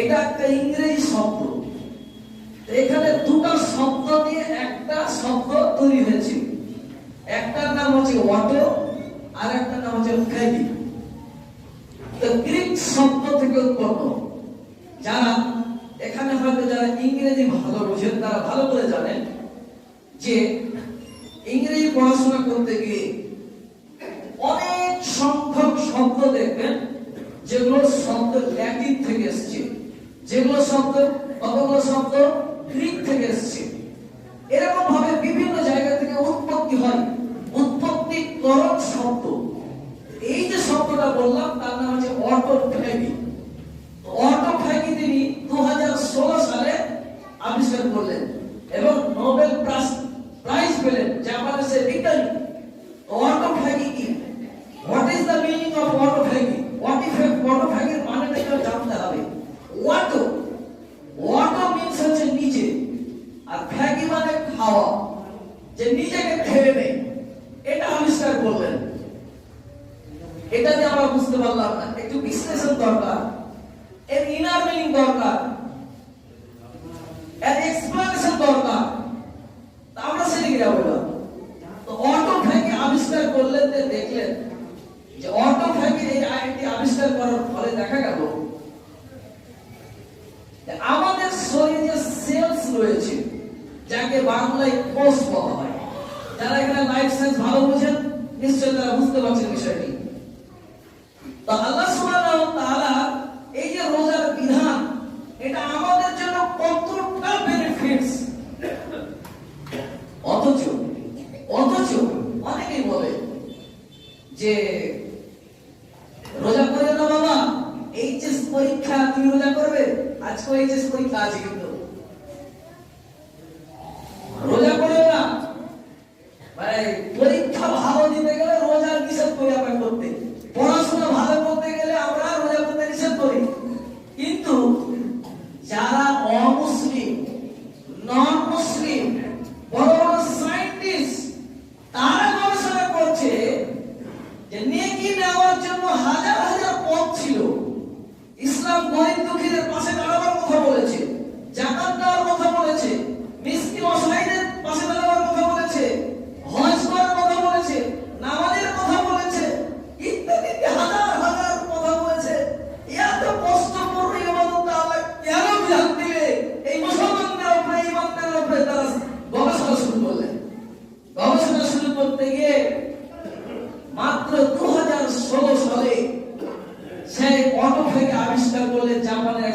এটা একটা ইংরেজি শব্দ। এখানে দুটো শব্দ দিয়ে একটা শব্দ তৈরি হয়েছে। একটার নাম হচ্ছে অটো, আর একটার নাম হচ্ছে ফ্যাগি। তো গ্রিক শব্দ থেকে উৎপন্ন। যারা এখানে হয়তো যারা ইংরেজি ভালো বোঝেন তারা ভালো করে জানেন যে ইংরেজি পড়াশোনা করতে গিয়ে অনেক সংখ্যক শব্দ দেখবেন যেগুলো শব্দ ল্যাটিন থেকে এসেছে, যেগুলো শব্দ কতগুলো শব্দ গ্রিক থেকে এসেছে। এরকম ভাবে বিভিন্ন জায়গা থেকে উৎপত্তি হয়, উৎপত্তিকরণ শব্দ। এই যে শব্দটা বললাম তার নাম হচ্ছে অটোফ্যাগি। অটোফ্যাগি তিনি 2016 সালে আবিষ্কার করলেন এবং নোবেল প্রাইজ পেলেন, জাপানের সে বিজ্ঞানী। অটোফ্যাগি কি? What is the meaning of autophagy? অটোফ্যাগির মানেটা একটু জানতে হবে। অটো মিন্স হচ্ছে নিজে, আর ফ্যাগি মানে খাওয়া, যে নিজেকে খেয়ে নেয়। এটা আবিষ্কার করলেন। এটা দিয়ে আমরা বুঝতে পারলাম না, একটু বিশ্লেষণ দরকার, এর ইনার মিনিং দরকার, এর এক্সপ্লেনেশন দরকার। আমরা সেদিকে যাবো না। তো অটোফ্যাগি আবিষ্কার করলেন, দেখলেন যে অটোফ্যাগির এই আইনটি আবিষ্কার করার ফলে দেখা গেল আমাদের শরীরে যে সেলস রয়েছে, যাকে বাংলায় কোষ বলা হয়, যারা এখানে লাইফ সায়েন্স ভালো বোঝেন নিশ্চয়ই তারা বুঝতে পারছেন বিষয়টি। তো আল্লাহ সুবহানাহু ওয়া তাআলা এই যে রোজার বিধান, এটা আমাদের জন্য কতটা বেনিফিটস। অথচ অনেকেই বলে যে রোজা করে না বাবা, এইচএস পরীক্ষা, তুমি রোজা করবে? আজকে এইচএস পরীক্ষা আছে, কিন্তু রোজা করে না। ভাই, পরীক্ষা ভালো দিতে গেলে রোজার নিষেধ করি আমরা করতে, পড়াশোনা ভালো করতে গেলে আমরা রোজা করতে নিষেধ করি। কিন্তু যারা অমুসলিম, নন মুসলিম, বড় বড় সায়েন্টিস্ট, তারা গবেষণা করছে যে নেকি নেওয়ার জন্য হাজার হাজার পথ ছিল। ইসলাম গরিব দুঃখীদের পাশে